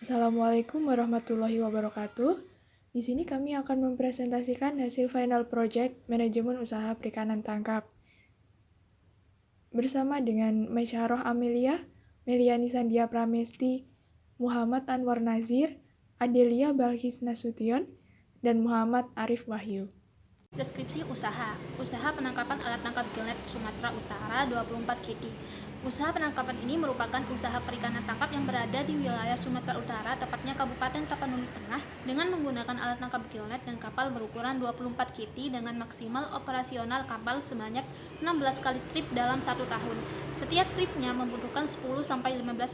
Assalamualaikum warahmatullahi wabarakatuh. Di sini kami akan mempresentasikan hasil final project manajemen usaha perikanan tangkap. Bersama dengan Mesyaroh Amelia, Meliani Sandia Pramesti, Muhammad Anwar Nazir, Adelia Balkis Nasution, dan Muhammad Arif Wahyu. Deskripsi usaha penangkapan alat tangkap gillnet Sumatera Utara 24 KT. Usaha penangkapan ini merupakan usaha perikanan tangkap yang berada di wilayah Sumatera Utara, tepatnya Kabupaten Tapanuli Tengah, dengan menggunakan alat tangkap gillnet dan kapal berukuran 24 KT dengan maksimal operasional kapal sebanyak 16 kali trip dalam 1 tahun. Setiap tripnya membutuhkan 10-15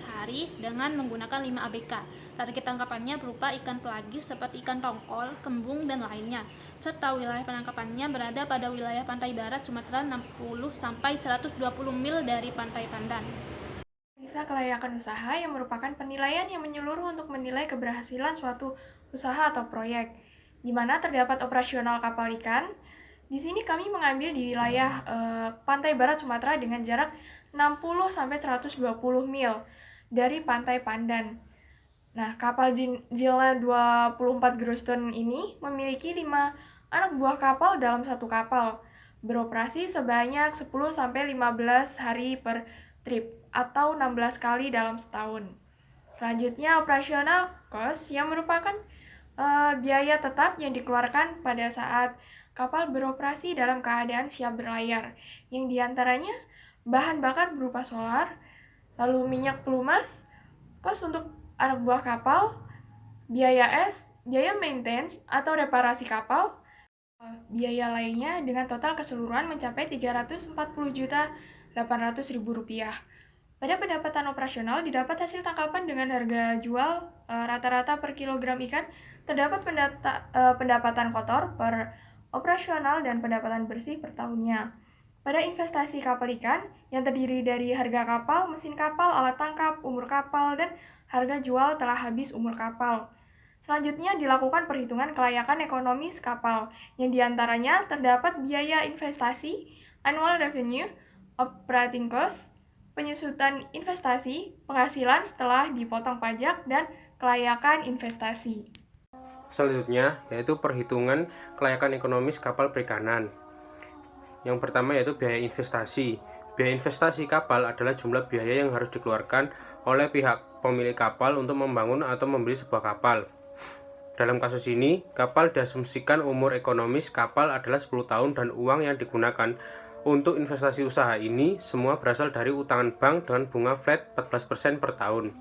hari dengan menggunakan 5 ABK. Target tangkapannya berupa ikan pelagis seperti ikan tongkol, kembung, dan lainnya, serta wilayah penangkapannya berada pada wilayah pantai barat Sumatera 60-120 mil dari pantai Pandan. Analisa kelayakan usaha yang merupakan penilaian yang menyeluruh untuk menilai keberhasilan suatu usaha atau proyek, di mana terdapat operasional kapal ikan. Di sini kami mengambil di wilayah pantai barat Sumatera dengan jarak 60-120 mil dari pantai Pandan. Nah, kapal Jilla 24 Groston ini memiliki 5 anak buah kapal dalam satu kapal, beroperasi sebanyak 10-15 hari per trip atau 16 kali dalam setahun. Selanjutnya, operasional cost yang merupakan biaya tetap yang dikeluarkan pada saat kapal beroperasi dalam keadaan siap berlayar, yang diantaranya bahan bakar berupa solar, lalu minyak pelumas, kos untuk anak buah kapal, biaya maintenance atau reparasi kapal, biaya lainnya dengan total keseluruhan mencapai Rp340.800.000. Pada pendapatan operasional didapat hasil tangkapan dengan harga jual rata-rata per kilogram ikan, terdapat pendapatan kotor per operasional dan pendapatan bersih per tahunnya. Pada investasi kapal ikan yang terdiri dari harga kapal, mesin kapal, alat tangkap, umur kapal, dan harga jual telah habis umur kapal. Selanjutnya dilakukan perhitungan kelayakan ekonomis kapal, yang diantaranya terdapat biaya investasi, annual revenue, operating cost, penyusutan investasi, penghasilan setelah dipotong pajak, dan kelayakan investasi. Selanjutnya yaitu perhitungan kelayakan ekonomis kapal perikanan. Yang pertama yaitu biaya investasi. Biaya investasi kapal adalah jumlah biaya yang harus dikeluarkan oleh pihak pemilik kapal untuk membangun atau membeli sebuah kapal. Dalam kasus ini, kapal diasumsikan umur ekonomis kapal adalah 10 tahun dan uang yang digunakan untuk investasi usaha ini semua berasal dari utangan bank dengan bunga flat 14% per tahun.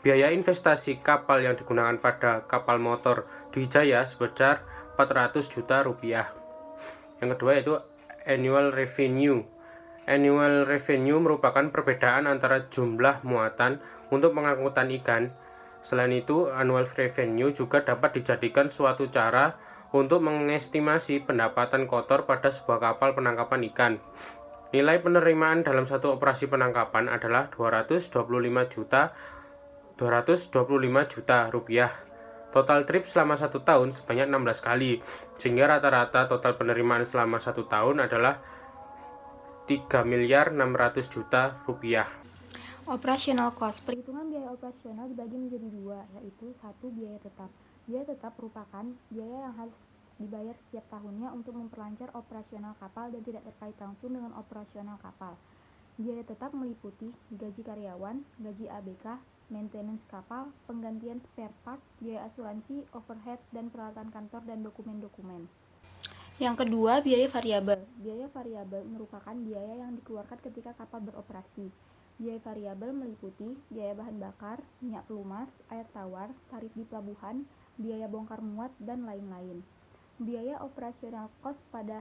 Biaya investasi kapal yang digunakan pada kapal motor Dwi Jaya sebesar 400 juta rupiah. Yang kedua yaitu annual revenue. Annual revenue merupakan perbedaan antara jumlah muatan untuk pengangkutan ikan. Selain itu, annual revenue juga dapat dijadikan suatu cara untuk mengestimasi pendapatan kotor pada sebuah kapal penangkapan ikan. Nilai penerimaan dalam satu operasi penangkapan adalah 225 juta rupiah. Total trip selama 1 tahun sebanyak 16 kali, sehingga rata-rata total penerimaan selama 1 tahun adalah 3.600.000.000 rupiah. Operational cost. Perhitungan biaya operasional dibagi menjadi dua, yaitu satu, biaya tetap. Biaya tetap merupakan biaya yang harus dibayar setiap tahunnya untuk memperlancar operasional kapal dan tidak terkait langsung dengan operasional kapal. Biaya tetap meliputi gaji karyawan, gaji ABK, maintenance kapal, penggantian spare part, biaya asuransi, overhead, dan peralatan kantor dan dokumen-dokumen. Yang kedua, biaya variabel. Biaya variabel merupakan biaya yang dikeluarkan ketika kapal beroperasi. Biaya variabel meliputi biaya bahan bakar, minyak pelumas, air tawar, tarif di pelabuhan, biaya bongkar muat, dan lain-lain. Biaya operasional cost pada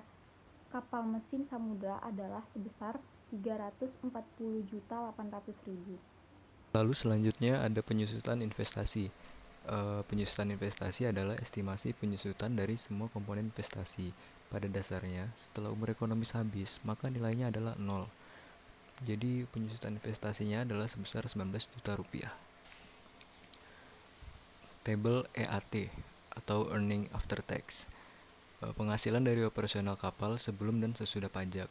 kapal mesin samudra adalah sebesar 340.800.000. Lalu selanjutnya ada penyusutan investasi. Penyusutan investasi adalah estimasi penyusutan dari semua komponen investasi. Pada dasarnya, setelah umur ekonomis habis, maka nilainya adalah 0. Jadi penyusutan investasinya adalah sebesar 19 juta rupiah. Table EAT atau Earning After Tax. Penghasilan dari operasional kapal sebelum dan sesudah pajak.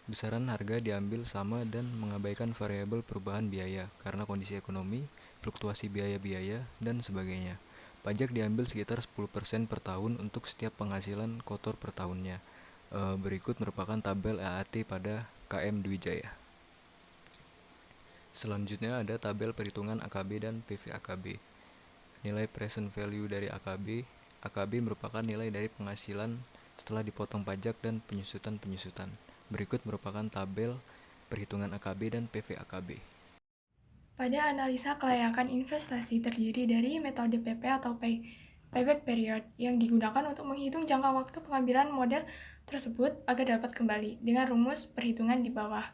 Besaran harga diambil sama dan mengabaikan variabel perubahan biaya karena kondisi ekonomi, fluktuasi biaya-biaya, dan sebagainya. Pajak diambil sekitar 10% per tahun untuk setiap penghasilan kotor per tahunnya. Berikut merupakan tabel EAT pada KM Dwi Jaya. Selanjutnya ada tabel perhitungan AKB dan PVAKB. Nilai present value dari AKB. AKB merupakan nilai dari penghasilan setelah dipotong pajak dan penyusutan-penyusutan. Berikut merupakan tabel perhitungan AKB dan PVAKB. Pada analisa kelayakan investasi terdiri dari metode PP atau payback period yang digunakan untuk menghitung jangka waktu pengambilan modal tersebut agar dapat kembali dengan rumus perhitungan di bawah.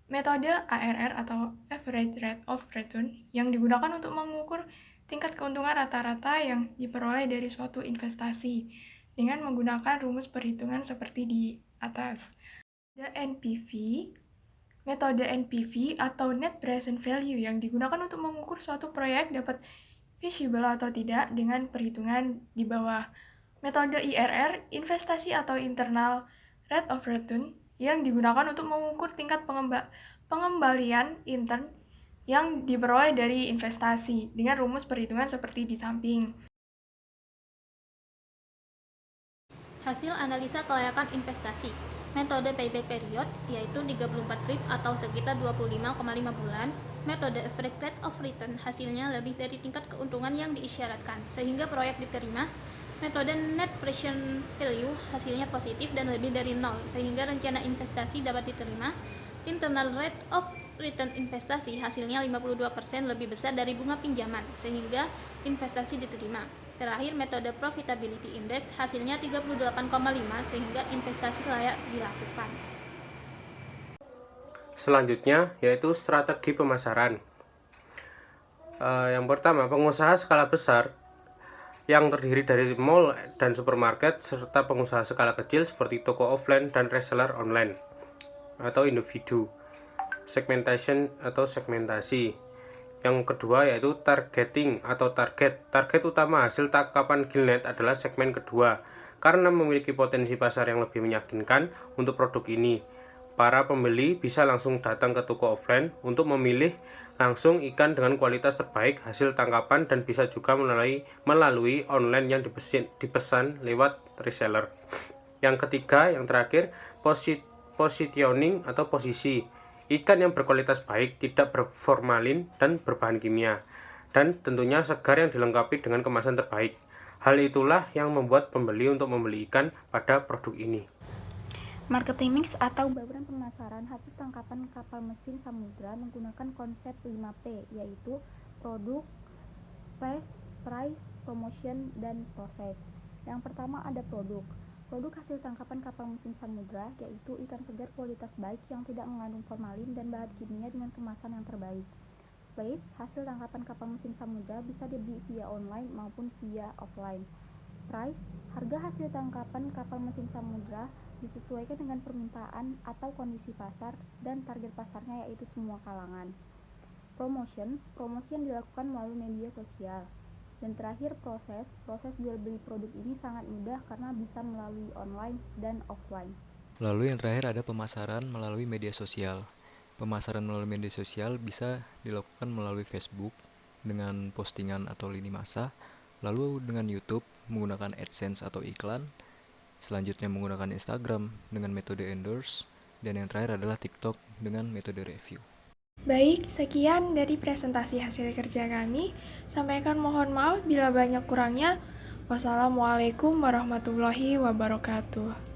Metode ARR atau Average Rate of Return yang digunakan untuk mengukur tingkat keuntungan rata-rata yang diperoleh dari suatu investasi dengan menggunakan rumus perhitungan seperti di atas. Metode NPV atau Net Present Value yang digunakan untuk mengukur suatu proyek dapat feasible atau tidak dengan perhitungan di bawah. Metode IRR, investasi atau Internal Rate of Return, yang digunakan untuk mengukur tingkat pengembalian intern yang diperoleh dari investasi dengan rumus perhitungan seperti di samping. Hasil analisa kelayakan investasi. Metode payback period yaitu 34 trip atau sekitar 25,5 bulan. Metode average rate of return hasilnya lebih dari tingkat keuntungan yang diisyaratkan sehingga proyek diterima. Metode net present value hasilnya positif dan lebih dari 0 sehingga rencana investasi dapat diterima. Internal rate of return investasi hasilnya 52% lebih besar dari bunga pinjaman sehingga investasi diterima. Terakhir, metode profitability index hasilnya 38,5 sehingga investasi layak dilakukan. Selanjutnya yaitu strategi pemasaran. Yang pertama, pengusaha skala besar yang terdiri dari mall dan supermarket serta pengusaha skala kecil seperti toko offline dan reseller online atau individu. Segmentation atau segmentasi. Yang kedua yaitu targeting atau target. Target utama hasil tangkapan Gillnet adalah segmen kedua karena memiliki potensi pasar yang lebih meyakinkan untuk produk ini. Para pembeli bisa langsung datang ke toko offline untuk memilih langsung ikan dengan kualitas terbaik hasil tangkapan dan bisa juga melalui online yang dipesan lewat reseller. Yang ketiga, yang terakhir, positioning atau posisi. Ikan yang berkualitas baik, tidak berformalin dan berbahan kimia, dan tentunya segar yang dilengkapi dengan kemasan terbaik. Hal itulah yang membuat pembeli untuk membeli ikan pada produk ini. Marketing mix atau bauran pemasaran hasil tangkapan kapal mesin samudra menggunakan konsep 5P, yaitu produk, price, promotion, dan proses. Yang pertama ada produk. Produk hasil tangkapan kapal mesin samudra yaitu ikan segar kualitas baik yang tidak mengandung formalin dan bahan kimia dengan kemasan yang terbaik. Place, hasil tangkapan kapal mesin samudra bisa dibeli via online maupun via offline. Price, harga hasil tangkapan kapal mesin samudra disesuaikan dengan permintaan atau kondisi pasar dan target pasarnya yaitu semua kalangan. Promotion yang dilakukan melalui media sosial. Dan terakhir proses jual beli produk ini sangat mudah karena bisa melalui online dan offline. Lalu yang terakhir ada pemasaran melalui media sosial. Pemasaran melalui media sosial bisa dilakukan melalui Facebook dengan postingan atau lini masa, lalu dengan YouTube menggunakan AdSense atau iklan, selanjutnya menggunakan Instagram dengan metode endorse, dan yang terakhir adalah TikTok dengan metode review. Baik, sekian dari presentasi hasil kerja kami. Sampaikan mohon maaf bila banyak kurangnya. Wassalamualaikum warahmatullahi wabarakatuh.